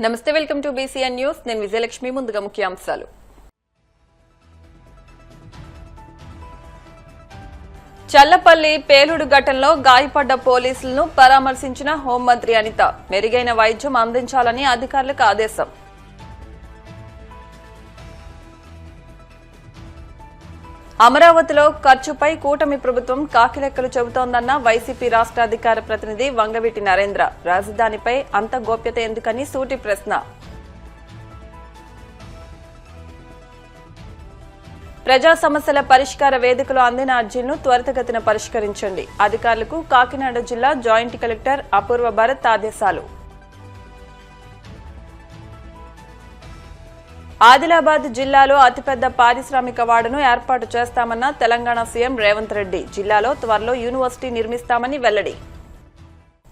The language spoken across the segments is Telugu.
నమస్తే, వెల్కమ్ టు బీసీఎన్ న్యూస్. నేను విజయలక్ష్మి. ముందుగా ముఖ్యాంశాలు. చల్లపల్లి పేలుడు ఘటనలో గాయపడ్డ పోలీసులను పరామర్శించిన హోంమంత్రి అనిత. మెరుగైన వైద్యం అందించాలని అధికారులకు ఆదేశం. అమరావతిలో ఖర్చుపై కూటమి ప్రభుత్వం కాకిలెక్కలు చెబుతోందన్న వైసీపీ రాష్ట్ర అధికార ప్రతినిధి వంగవీటి నరేంద్ర. రాజధానిపై అంత గోప్యత ఎందుకని సూటి ప్రశ్న. ప్రజా సమస్యల పరిష్కార వేదికలో అందిన అర్జీలను త్వరితగతిన పరిష్కరించండి. అధికారులకు కాకినాడ జిల్లా జాయింట్ కలెక్టర్ అపూర్వ భరత్ ఆదేశాలు. ఆదిలాబాద్ జిల్లాలో అతిపెద్ద పారిశ్రామిక వాడను ఏర్పాటు చేస్తామన్న తెలంగాణ సీఎం రేవంత్ రెడ్డి. జిల్లాలో త్వరలో యూనివర్సిటీ నిర్మిస్తామని వెల్లడి.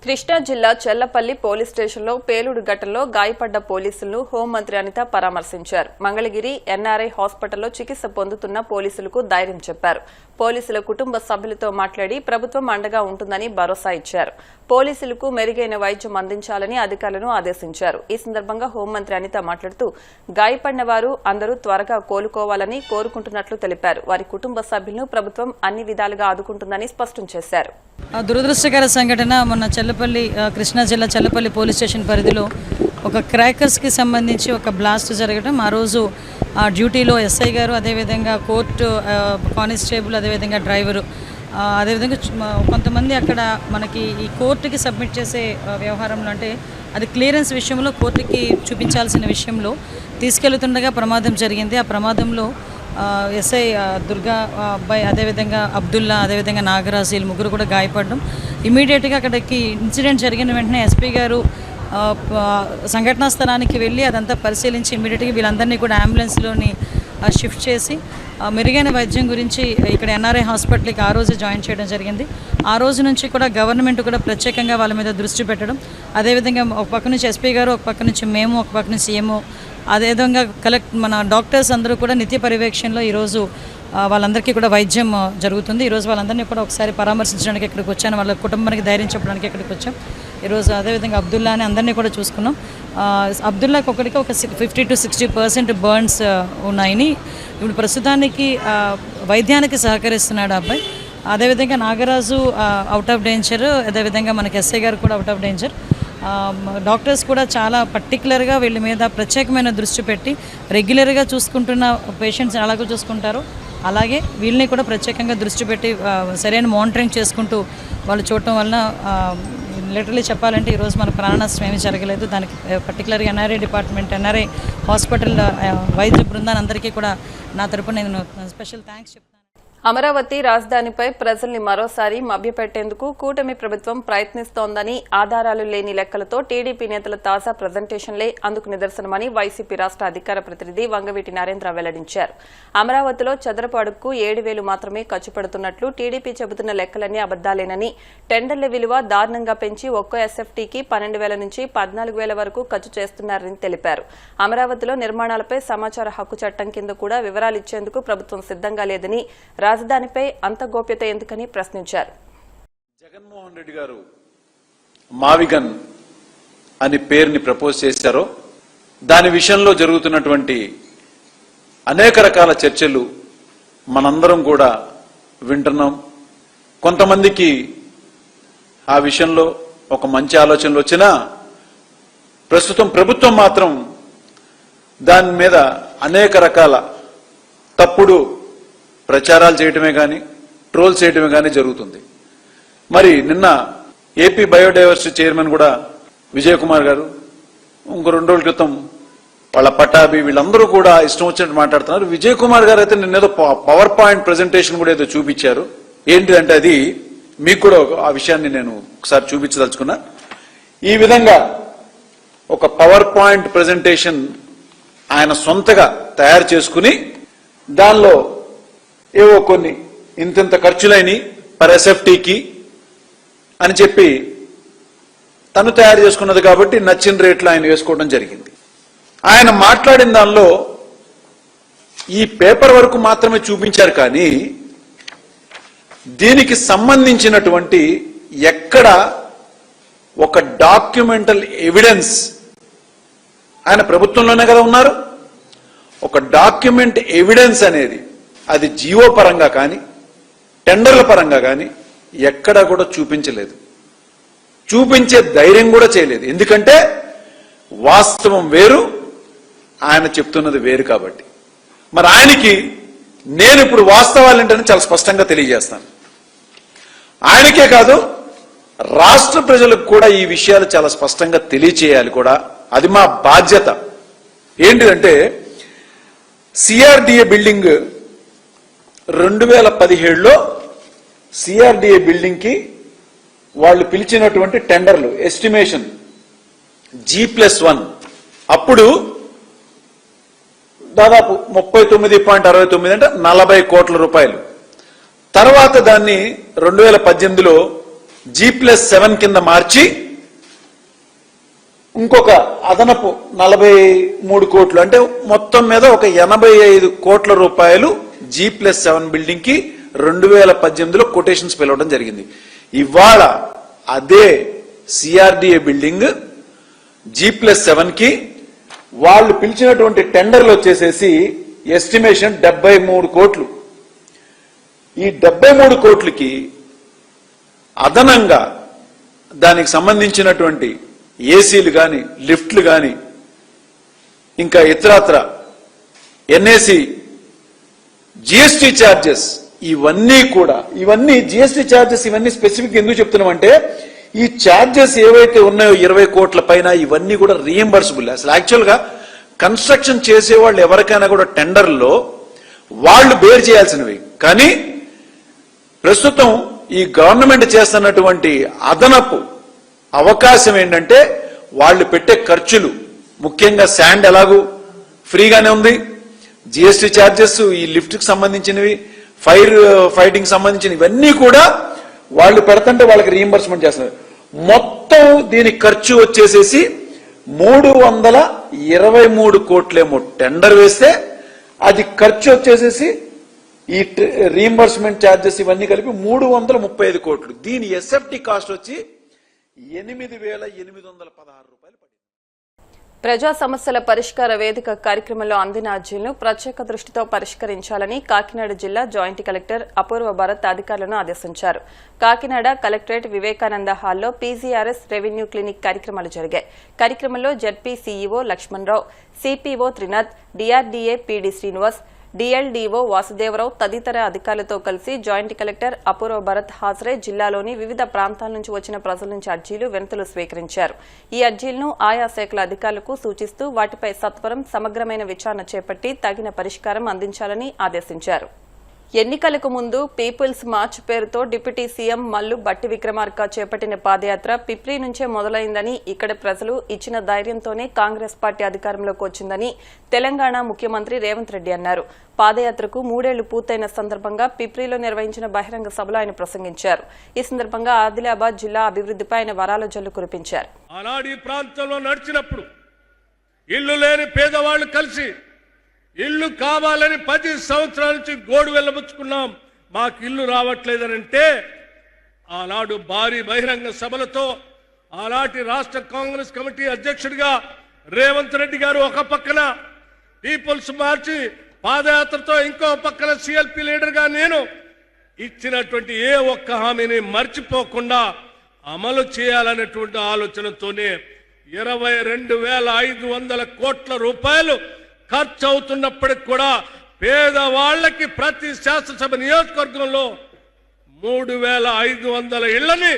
కృష్ణా జిల్లా చెల్లపల్లి పోలీస్ స్టేషన్లో పేలుడు ఘటనలో గాయపడ్డ పోలీసులను హోంమంత్రి అనిత పరామర్శించారు. మంగళగిరి ఎన్ఆర్ఐ హాస్పిటల్లో చికిత్స పొందుతున్న పోలీసులకు ధైర్యం చెప్పారు. పోలీసుల కుటుంబ సభ్యులతో మాట్లాడి ప్రభుత్వం అండగా ఉంటుందని భరోసా ఇచ్చారు. పోలీసులకు మెరుగైన వైద్యం అందించాలని అధికారులను ఆదేశించారు. ఈ సందర్భంగా హోంమంత్రి అనిత మాట్లాడుతూ గాయపడిన వారు అందరూ త్వరగా కోలుకోవాలని కోరుకుంటున్నట్లు తెలిపారు. వారి కుటుంబ సభ్యులను ప్రభుత్వం అన్ని విధాలుగా ఆదుకుంటుందని స్పష్టం చేశారు. దురదృష్టకర సంఘటన మొన్న చెల్లపల్లి కృష్ణా జిల్లా చెల్లపల్లి పోలీస్ స్టేషన్ పరిధిలో ఒక క్రాకర్స్కి సంబంధించి ఒక బ్లాస్ట్ జరగడం. ఆ రోజు డ్యూటీలో ఎస్ఐ గారు, అదేవిధంగా కోర్టు కానిస్టేబుల్, అదేవిధంగా డ్రైవరు, అదేవిధంగా కొంతమంది అక్కడ మనకి ఈ కోర్టుకి సబ్మిట్ చేసే వ్యవహారంలో, అంటే అది క్లియరెన్స్ విషయంలో కోర్టుకి చూపించాల్సిన విషయంలో తీసుకెళ్తుండగా ప్రమాదం జరిగింది. ఆ ప్రమాదంలో ఎస్ఐ దుర్గా అబ్బాయి, అదేవిధంగా అబ్దుల్లా, అదేవిధంగా నాగరాజు, వీళ్ళు ముగ్గురు కూడా గాయపడడం. ఇమీడియట్గా అక్కడికి ఇన్సిడెంట్ జరిగిన వెంటనే ఎస్పీ గారు సంఘటనా స్థలానికి వెళ్ళి అదంతా పరిశీలించి ఇమీడియట్గా వీళ్ళందరినీ కూడా అంబులెన్స్లోని షిఫ్ట్ చేసి మెరుగైన వైద్యం గురించి ఇక్కడ ఎన్ఆర్ఐ హాస్పిటల్కి ఆ రోజు జాయిన్ చేయడం జరిగింది. ఆ రోజు నుంచి కూడా గవర్నమెంట్ కూడా ప్రత్యేకంగా వాళ్ళ మీద దృష్టి పెట్టడం, అదేవిధంగా ఒక పక్క నుంచి ఎస్పీ గారు, ఒక పక్క నుంచి మేము, ఒక పక్క నుంచి సీఎంఓ, అదేవిధంగా మన డాక్టర్స్ అందరూ కూడా నిత్య పర్యవేక్షణలో ఈరోజు వాళ్ళందరికీ కూడా వైద్యం జరుగుతుంది. ఈరోజు వాళ్ళందరినీ కూడా ఒకసారి పరామర్శించడానికి ఇక్కడికి వచ్చాను. వాళ్ళ కుటుంబానికి ధైర్యం చెప్పడానికి ఇక్కడికి వచ్చాం ఈరోజు. అదేవిధంగా అబ్దుల్లాని అందరినీ కూడా చూసుకున్నాం. అబ్దుల్లాకి ఒకటికి ఒక 50 to 60% బర్న్స్ ఉన్నాయని ఇప్పుడు ప్రస్తుతానికి వైద్యానికి సహకరిస్తున్నాడు అబ్బాయి. అదేవిధంగా నాగరాజు అవుట్ ఆఫ్ డేంజర్, అదేవిధంగా మనకి ఎస్ఐ గారు కూడా అవుట్ ఆఫ్ డేంజర్. డాక్టర్స్ కూడా చాలా పర్టికులర్గా వీళ్ళ మీద ప్రత్యేకమైన దృష్టి పెట్టి రెగ్యులర్గా చూసుకుంటున్న పేషెంట్స్ ఎలాగో చూసుకుంటారో అలాగే వీళ్ళని కూడా ప్రత్యేకంగా దృష్టి పెట్టి సరైన మానిటరింగ్ చేసుకుంటూ వాళ్ళు చూడటం వలన లిటరలీ చెప్పాలంటే ఈరోజు మన ప్రాణ నష్టం ఏమీ జరగలేదు. దానికి పర్టికులర్గా ఎన్ఆర్ఐ డిపార్ట్మెంట్, ఎన్ఆర్ఐ హాస్పిటల్ వైద్య బృందాన్ని అందరికీ కూడా నా తరపున నేను స్పెషల్ థ్యాంక్స్ చెప్తాను. అమరావతి రాజధానిపై ప్రజల్ని మరోసారి మభ్యపెట్టేందుకు కూటమి ప్రభుత్వం ప్రయత్నిస్తోందని, ఆధారాలు లేని లెక్కలతో టీడీపీ నేతల తాజా ప్రజెంటేషన్లే అందుకు నిదర్శనమని వైసీపీ రాష్ట్ర అధికార ప్రతినిధి వంగవీటి నరేంద్ర వెల్లడించారు. అమరావతిలో చదరపు అడుగుకు 7,000 మాత్రమే ఖర్చు పెడుతున్నట్లు టీడీపీ చెబుతున్న లెక్కలన్నీ అబద్దాలేనని, టెండర్ల విలువ దారుణంగా పెంచి ఒక్కో ఎస్ఎఫ్టీకి 12,000 నుంచి 14,000 వరకు ఖర్చు చేస్తున్నారని తెలిపారు. అమరావతిలో నిర్మాణాలపై సమాచార హక్కు చట్టం కింద కూడా వివరాలు ఇచ్చేందుకు ప్రభుత్వం సిద్దంగా లేదని, రాజధానిపై అంత గోప్యత ఎందుకని ప్రశ్నించారు. జగన్మోహన్ రెడ్డి గారు మావిగన్ అని పేరుని ప్రపోజ్ చేశారో దాని విషయంలో జరుగుతున్నటువంటి అనేక రకాల చర్చలు మనందరం కూడా వింటున్నాం. కొంతమందికి ఆ విషయంలో ఒక మంచి ఆలోచనలు వచ్చినా ప్రస్తుతం ప్రభుత్వం మాత్రం దాని మీద అనేక రకాల తప్పుడు ప్రచారాలు చేయటమే కానీ, ట్రోల్ చేయటమే కానీ జరుగుతుంది. మరి నిన్న ఏపీ బయోడైవర్సిటీ చైర్మన్ కూడా విజయ్ కుమార్ గారు, ఇంకో 2 రోజుల క్రితం వాళ్ళ పటాభి, వీళ్ళందరూ కూడా ఇష్టం వచ్చినట్టు మాట్లాడుతున్నారు. విజయ్ కుమార్ గారు అయితే నిన్నేదో పవర్ పాయింట్ ప్రెజెంటేషన్ కూడా ఏదో చూపించారు. ఏంటిదంటే అది మీకు కూడా ఆ విషయాన్ని నేను ఒకసారి చూపించదలుచుకున్నా. ఈ విధంగా ఒక పవర్ పాయింట్ ప్రెజెంటేషన్ ఆయన సొంతగా తయారు చేసుకుని దానిలో ఏవో కొన్ని ఇంతింత ఖర్చులైన పర్ ఎస్ఎఫ్టీకి అని చెప్పి తను తయారు చేసుకున్నది కాబట్టి నచ్చిన రేట్లు ఆయన వేసుకోవడం జరిగింది. ఆయన మాట్లాడిన దానిలో ఈ పేపర్ వరకు మాత్రమే చూపించారు కానీ దీనికి సంబంధించినటువంటి ఎక్కడ ఒక డాక్యుమెంటల్ ఎవిడెన్స్ ఆయన ప్రభుత్వంలోనే కదా ఉన్నారు. ఒక డాక్యుమెంట్ ఎవిడెన్స్ అనేది అది జీవో పరంగా కానీ టెండర్ల పరంగా కానీ ఎక్కడా కూడా చూపించలేదు, చూపించే ధైర్యం కూడా చేయలేదు. ఎందుకంటే వాస్తవం వేరు, ఆయన చెప్తున్నది వేరు. కాబట్టి మరి ఆయనకి నేను ఇప్పుడు వాస్తవాలేంటని చాలా స్పష్టంగా తెలియజేస్తాను. ఆయనకే కాదు, రాష్ట్ర ప్రజలకు కూడా ఈ విషయాలు చాలా స్పష్టంగా తెలియచేయాలి కూడా. అది మా బాధ్యత. ఏంటిదంటే సిఆర్డిఏ బిల్డింగ్ 2017లో సిఆర్డిఏ బిల్డింగ్ కి వాళ్ళు పిలిచినటువంటి టెండర్లు ఎస్టిమేషన్ G+1 అప్పుడు దాదాపు 39.69 అంటే 40 కోట్ల రూపాయలు. తర్వాత దాన్ని 2018లో G+7 కింద మార్చి ఇంకొక అదనపు 43 కోట్లు అంటే మొత్తం మీద ఒక 85 కోట్ల రూపాయలు G+7 బిల్డింగ్ కి 2018లో కొటేషన్స్ పిలవడం జరిగింది. ఇవాళ అదే సిఆర్డిఏ బిల్డింగ్ G+7 కి వాళ్ళు పిలిచినటువంటి టెండర్లు వచ్చేసేసి ఎస్టిమేషన్ 73 కోట్లు. ఈ 73 కోట్లకి అదనంగా దానికి సంబంధించినటువంటి ఏసీలు కానీ లిఫ్ట్లు కానీ ఇంకా ఇతరత్ర ఎన్ఏసి జిఎస్టీ ఛార్జెస్ ఇవన్నీ జిఎస్టీ ఛార్జెస్ ఇవన్నీ స్పెసిఫిక్ ఎందుకు చెప్తున్నామంటే ఈ ఛార్జెస్ ఏవైతే ఉన్నాయో 20 కోట్ల పైన ఇవన్నీ కూడా రీఎంబర్సబుల్. అసలు యాక్చువల్ గా కన్స్ట్రక్షన్ చేసే వాళ్ళు ఎవరికైనా కూడా టెండర్లో వాళ్ళు బేర్ చేయాల్సినవి. కానీ ప్రస్తుతం ఈ గవర్నమెంట్ చేస్తున్నటువంటి అదనపు అవకాశం ఏంటంటే వాళ్ళు పెట్టే ఖర్చులు, ముఖ్యంగా శాండ్ ఎలాగూ ఫ్రీగానే ఉంది, జిఎస్టీ ఛార్జెస్, ఈ లిఫ్ట్ కి సంబంధించినవి, ఫైర్ ఫైటింగ్ సంబంధించిన ఇవన్నీ కూడా వాళ్ళు పెడుతుంటే వాళ్ళకి రీఎంబర్స్మెంట్ చేస్తున్నారు. మొత్తం దీని ఖర్చు వచ్చేసేసి 323 కోట్లేమో టెండర్ వేస్తే అది ఖర్చు వచ్చేసేసి ఈ రీఎంబర్స్మెంట్ ఛార్జెస్ ఇవన్నీ కలిపి 335 కోట్లు. దీని ఎస్ఎఫ్టీ కాస్ట్ వచ్చి 8,816 రూపాయలు పడింది. ప్రజా సమస్యల పరిష్కార వేదిక కార్యక్రమంలో అందిన అర్జీలను ప్రత్యేక దృష్టితో పరిష్కరించాలని కాకినాడ జిల్లా జాయింట్ కలెక్టర్ అపూర్వ భరత్ అధికారులను ఆదేశించారు. కాకినాడ కలెక్టరేట్ వివేకానంద హాల్లో పీజీఆర్ఎస్ రెవెన్యూ క్లినిక్ కార్యక్రమాలు జరిగాయి. కార్యక్రమంలో ZP CEO Lakshmanarao, CPO Trinath, DRDA PD Srinivas, DLDO Vasudevarao తదితర అధికారులతో కలిసి జాయింట్ కలెక్టర్ అపూర్వ భరత్ హాజరై జిల్లాలోని వివిధ ప్రాంతాల నుంచి వచ్చిన ప్రజల నుంచి అర్జీలు, వినతులు స్వీకరించారు. ఈ అర్జీలను ఆయా శాఖల అధికారులకు సూచిస్తూ వాటిపై సత్వరం సమగ్రమైన విచారణ చేపట్టి తగిన పరిష్కారం అందించాలని ఆదేశించారు. ఎన్నికలకు ముందు పీపుల్స్ మార్చ్ పేరుతో డిప్యూటీ సీఎం మల్లు భట్టి విక్రమార్క చేపట్టిన పాదయాత్ర పిప్రి నుంచే మొదలైందని, ఇక్కడ ప్రజలు ఇచ్చిన ధైర్యంతోనే కాంగ్రెస్ పార్టీ అధికారంలోకి వచ్చిందని తెలంగాణ ముఖ్యమంత్రి రేవంత్ రెడ్డి అన్నారు. పాదయాత్రకు 3 ఏళ్లు పూర్తయిన సందర్భంగా పిప్రిలో నిర్వహించిన బహిరంగ సభలో ఆయన ప్రసంగించారు. ఈ సందర్భంగా ఆదిలాబాద్ జిల్లా అభివృద్దిపై ఆయన వరాల జల్లు కురిపించారు. ఆనాడు ఈ ప్రాంతంలో నడిచినప్పుడు ఇల్లు లేని పేదవాళ్లు కలిసి ఇల్లు కావాలని 10 సంవత్సరాల నుంచి గోడు వెళ్ళబుచ్చుకున్నాం, మాకు ఇల్లు రావట్లేదనంటే ఆనాడు భారీ బహిరంగ సభలతో ఆనాటి రాష్ట్ర కాంగ్రెస్ కమిటీ అధ్యక్షుడిగా రేవంత్ రెడ్డి గారు ఒక పక్కన పీపుల్స్ మార్చి పాదయాత్రతో ఇంకో పక్కన సిఎల్పి లీడర్గా నేను ఇచ్చినటువంటి ఏ ఒక్క హామీని మర్చిపోకుండా అమలు చేయాలనేటువంటి ఆలోచనతోనే 22,500 కోట్ల రూపాయలు ఖర్చు అవుతున్నప్పటికి కూడా పేదవాళ్లకి ప్రతి శాసనసభ నియోజకవర్గంలో 3,500 ఇళ్లని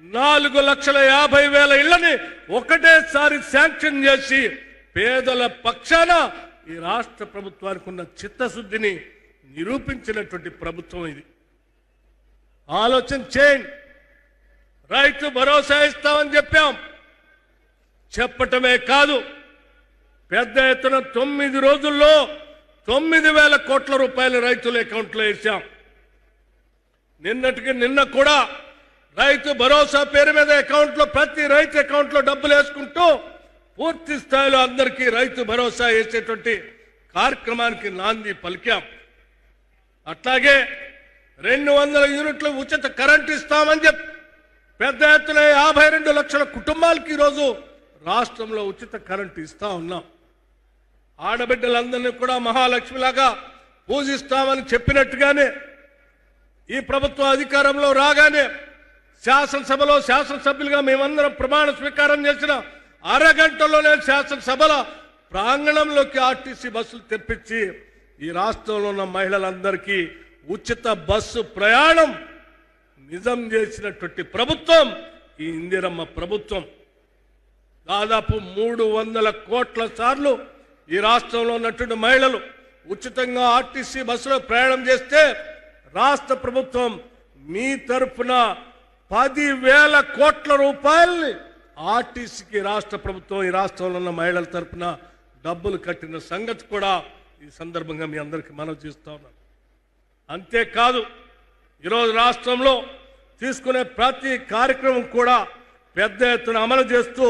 4,50,000 ఇళ్లని ఒకటేసారి శాంక్షన్ చేసి పేదల పక్షాన ఈ రాష్ట్ర ప్రభుత్వానికి ఉన్న చిత్తశుద్ధిని నిరూపించినటువంటి ప్రభుత్వం ఇది. ఆలోచన చేయండి. రైతు భరోసా ఇస్తామని చెప్పాం, చెప్పటమే కాదు పెద్ద ఎత్తున 9 రోజుల్లో 9,000 కోట్ల రూపాయలు రైతుల అకౌంట్లో వేసాం. నిన్న కూడా రైతు భరోసా పేరు మీద అకౌంట్లో ప్రతి రైతు అకౌంట్లో డబ్బులు వేసుకుంటూ పూర్తి స్థాయిలో అందరికీ రైతు భరోసా వేసేటువంటి కార్యక్రమానికి నాంది పలికాం. అట్లాగే 200 యూనిట్లు ఉచిత కరెంటు ఇస్తామని చెప్పి పెద్ద ఎత్తున 52 లక్షల కుటుంబాలకు ఈరోజు రాష్ట్రంలో ఉచిత కరెంటు ఇస్తా ఉన్నాం. ఆడబిడ్డలందరినీ కూడా మహాలక్ష్మిలాగా పూజిస్తామని చెప్పినట్టుగానే ఈ ప్రభుత్వం అధికారంలో రాగానే శాసనసభలో శాసనసభ్యులుగా మేమందరం ప్రమాణ స్వీకారం చేసిన అరగంటలోనే శాసనసభల ప్రాంగణంలోకి ఆర్టీసీ బస్సులు తెప్పించి ఈ రాష్ట్రంలో ఉన్న మహిళలందరికీ ఉచిత బస్సు ప్రయాణం నిజం చేసినటువంటి ప్రభుత్వం ఈ ఇందిరమ్మ ప్రభుత్వం. దాదాపు 300 కోట్ల సార్లు ఈ రాష్ట్రంలో ఉన్నటువంటి మహిళలు ఉచితంగా ఆర్టీసీ బస్సులో ప్రయాణం చేస్తే రాష్ట్ర ప్రభుత్వం మీ తరఫున 10,000 కోట్ల రూపాయల్ని ఆర్టీసీకి రాష్ట్ర ప్రభుత్వం ఈ రాష్ట్రంలో ఉన్న మహిళల తరఫున డబ్బులు కట్టిన సంగతి కూడా ఈ సందర్భంగా మీ అందరికీ మనవి చేస్తా ఉన్నాను. అంతేకాదు ఈరోజు రాష్ట్రంలో తీసుకునే ప్రతి కార్యక్రమం కూడా పెద్ద ఎత్తున అమలు చేస్తూ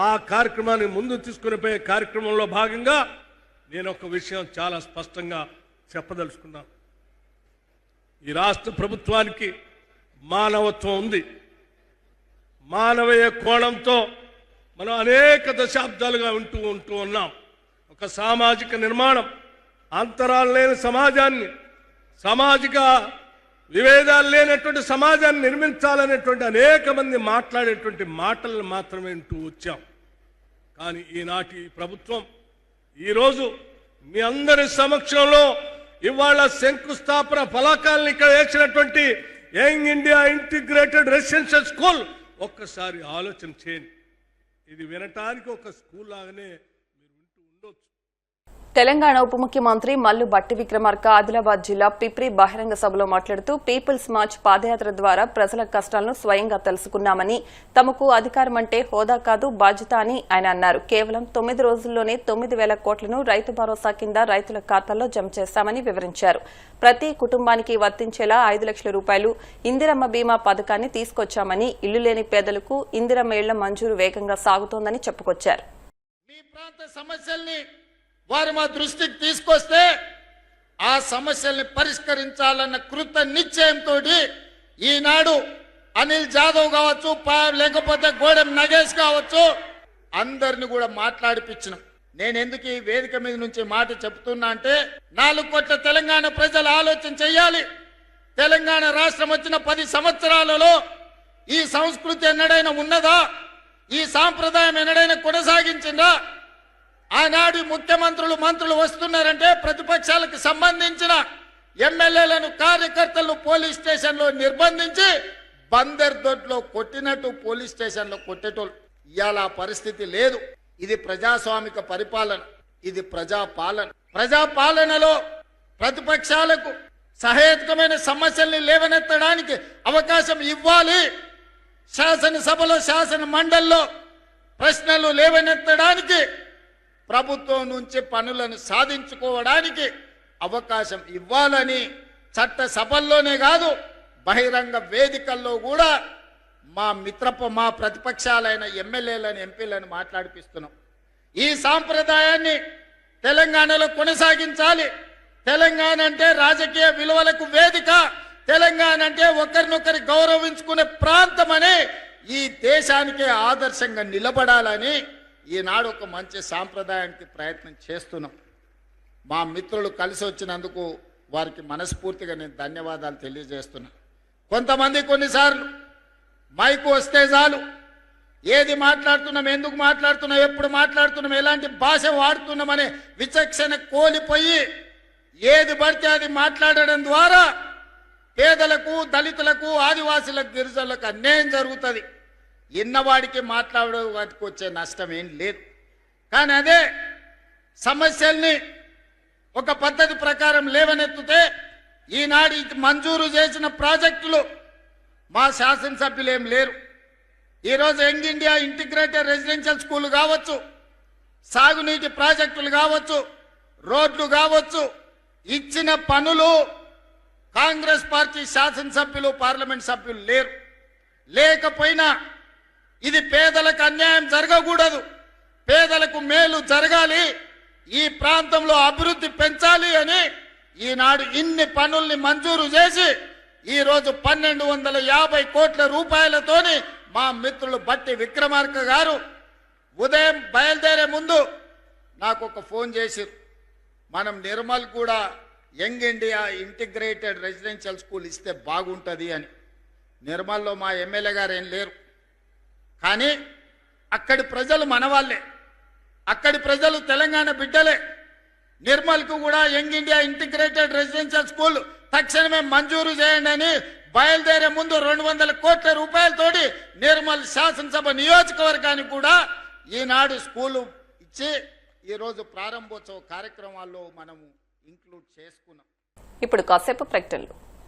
ఆ కార్యక్రమాన్ని ముందు తీసుకుని పోయే కార్యక్రమంలో భాగంగా నేను ఒక విషయం చాలా స్పష్టంగా చెప్పదలుచుకున్నాను. ఈ రాష్ట్ర ప్రభుత్వానికి మానవత్వం ఉంది. మానవీయ కోణంతో మనం అనేక దశాబ్దాలుగా ఉంటూ ఉన్నాం. ఒక సామాజిక నిర్మాణం, అంతరాలు లేని సమాజాన్ని, సామాజిక విభేదాలు లేనటువంటి సమాజాన్ని నిర్మించాలనేటువంటి అనేక మంది మాట్లాడేటువంటి మాటలను మాత్రమే వింటూ వచ్చాం. కానీ ఈనాటి ప్రభుత్వం ఈరోజు మీ అందరి సమక్షంలో ఇవాళ శంకుస్థాపన ఫలకాలను ఇక్కడ వేసినటువంటి young India integrated residential school ఒక్కసారి ఆలోచన చేయండి. ఇది వినటానికి ఒక స్కూల్ లాగానే మీరు వింటూ ఉండొచ్చు. తెలంగాణ ఉప ముఖ్యమంత్రి మల్లు భట్టి విక్రమార్క ఆదిలాబాద్ జిల్లా పిప్రి బహిరంగ సభలో మాట్లాడుతూ పీపుల్స్ మార్చ్ పాదయాత్ర ద్వారా ప్రజల కష్టాలను స్వయంగా తెలుసుకున్నామని, తమకు అధికారం అంటే హోదా కాదు బాధ్యత అని ఆయన అన్నారు. కేవలం 9 రోజుల్లోనే 9,000 కోట్లను రైతు భరోసా కింద రైతుల ఖాతాల్లో జమ చేశామని వివరించారు. ప్రతి కుటుంబానికి వర్తించేలా 5 లక్షల రూపాయలు ఇందిరమ్మ బీమా పథకాన్ని తీసుకొచ్చామని, ఇల్లు లేని పేదలకు ఇందిరమ్మ ఇళ్ల మంజూరు వేగంగా సాగుతోందని చెప్పుకొచ్చారు. వారు మా దృష్టికి తీసుకొస్తే ఆ సమస్యల్ని పరిష్కరించాలన్న కృత నిశ్చయంతో ఈనాడు అనిల్ జాదవ్ కావచ్చు, లేకపోతే గోడెం నగేష్ కావచ్చు, అందరిని కూడా మాట్లాడిపించినాం. నేను ఎందుకు ఈ వేదిక మీద నుంచి మాట చెప్తున్నా అంటే 4 కోట్ల తెలంగాణ ప్రజలు ఆలోచన చెయ్యాలి. తెలంగాణ రాష్ట్రం వచ్చిన 10 సంవత్సరాలలో ఈ సంస్కృతి ఎన్నడైనా ఉన్నదా? ఈ సాంప్రదాయం ఎన్నడైనా కొనసాగించిందా? ఆనాడు ముఖ్యమంత్రులు మంత్రులు వస్తున్నారంటే ప్రతిపక్షాలకు సంబంధించిన ఎమ్మెల్యేలను కార్యకర్తలను పోలీస్ స్టేషన్లో నిర్బంధించి బందర్ దొడ్లో కొట్టినట్టు పోలీస్ స్టేషన్లో కొట్టేటోళ్ళు. ఇవాళ పరిస్థితి లేదు. ఇది ప్రజాస్వామిక పరిపాలన, ఇది ప్రజాపాలన. ప్రజాపాలనలో ప్రతిపక్షాలకు సహేతుకమైన సమస్యల్ని లేవనెత్తడానికి అవకాశం ఇవ్వాలి. శాసనసభలో శాసన మండలిలో ప్రశ్నలు లేవనెత్తడానికి, ప్రభుత్వం నుంచి పనులను సాధించుకోవడానికి అవకాశం ఇవ్వాలని చట్ట సభల్లోనే కాదు బహిరంగ వేదికల్లో కూడా మా ప్రతిపక్షాలైన ఎమ్మెల్యేలను ఎంపీలను మాట్లాడిపిస్తున్నాం. ఈ సాంప్రదాయాన్ని తెలంగాణలో కొనసాగించాలి. తెలంగాణ అంటే రాజకీయ విలువలకు వేదిక, తెలంగాణ అంటే ఒకరినొకరి గౌరవించుకునే ప్రాంతమని, ఈ దేశానికే ఆదర్శంగా నిలబడాలని ఈనాడు ఒక మంచి సాంప్రదాయానికి ప్రయత్నం చేస్తున్నాం. మా మిత్రులు కలిసి వచ్చినందుకు వారికి మనస్ఫూర్తిగా నేను ధన్యవాదాలు తెలియజేస్తున్నా. కొంతమంది కొన్నిసార్లు మైకు వస్తే చాలు ఏది మాట్లాడుతున్నాం, ఎందుకు మాట్లాడుతున్నాం, ఎప్పుడు మాట్లాడుతున్నాం, ఎలాంటి భాష వాడుతున్నామనే విచక్షణ కోల్పోయి ఏది పడితే అది మాట్లాడడం ద్వారా పేదలకు, దళితులకు, ఆదివాసులకు, గిరిజనులకు అన్యాయం జరుగుతుంది. ఇన్నవాడికి మాట్లాడడానికి వచ్చే నష్టం ఏం లేదు. కానీ అదే సమస్యల్ని ఒక పద్ధతి ప్రకారం లేవనెత్తితే ఈనాడు మంజూరు చేసిన ప్రాజెక్టులు మా శాసనసభ్యులు ఏం లేరు. ఈరోజు young India integrated residential school కావచ్చు, సాగునీటి ప్రాజెక్టులు కావచ్చు, రోడ్లు కావచ్చు, ఇచ్చిన పనులు కాంగ్రెస్ పార్టీ శాసనసభ్యులు, పార్లమెంట్ సభ్యులు లేరు. లేకపోయినా ఇది పేదలకు అన్యాయం జరగకూడదు, పేదలకు మేలు జరగాలి, ఈ ప్రాంతంలో అభివృద్ధి పెంచాలి అని ఈనాడు ఇన్ని పనుల్ని మంజూరు చేసి ఈరోజు 1250 కోట్ల రూపాయలతోని మా మిత్రులు భట్టి విక్రమార్క గారు ఉదయం బయలుదేరే ముందు నాకు ఒక ఫోన్ చేసిరు, మనం నిర్మల్ కూడా young India integrated residential school ఇస్తే బాగుంటుంది అని. నిర్మల్లో మా ఎమ్మెల్యే గారు ఏం లేరు, కానీ అక్కడి ప్రజలు మనవాళ్ళే, అక్కడి ప్రజలు తెలంగాణ బిడ్డలే. నిర్మల్కు కూడా young India integrated residential school తక్షణమే మంజూరు చేయండి అని బయలుదేరే ముందు 200 కోట్ల రూపాయలతోటి నిర్మల్ శాసనసభ నియోజకవర్గానికి కూడా ఈనాడు స్కూలు ఇచ్చి ఈరోజు ప్రారంభోత్సవ కార్యక్రమాల్లో మనము ఇంక్లూడ్ చేసుకున్నాం. ఇప్పుడు కాసేపు ప్రకటనలు.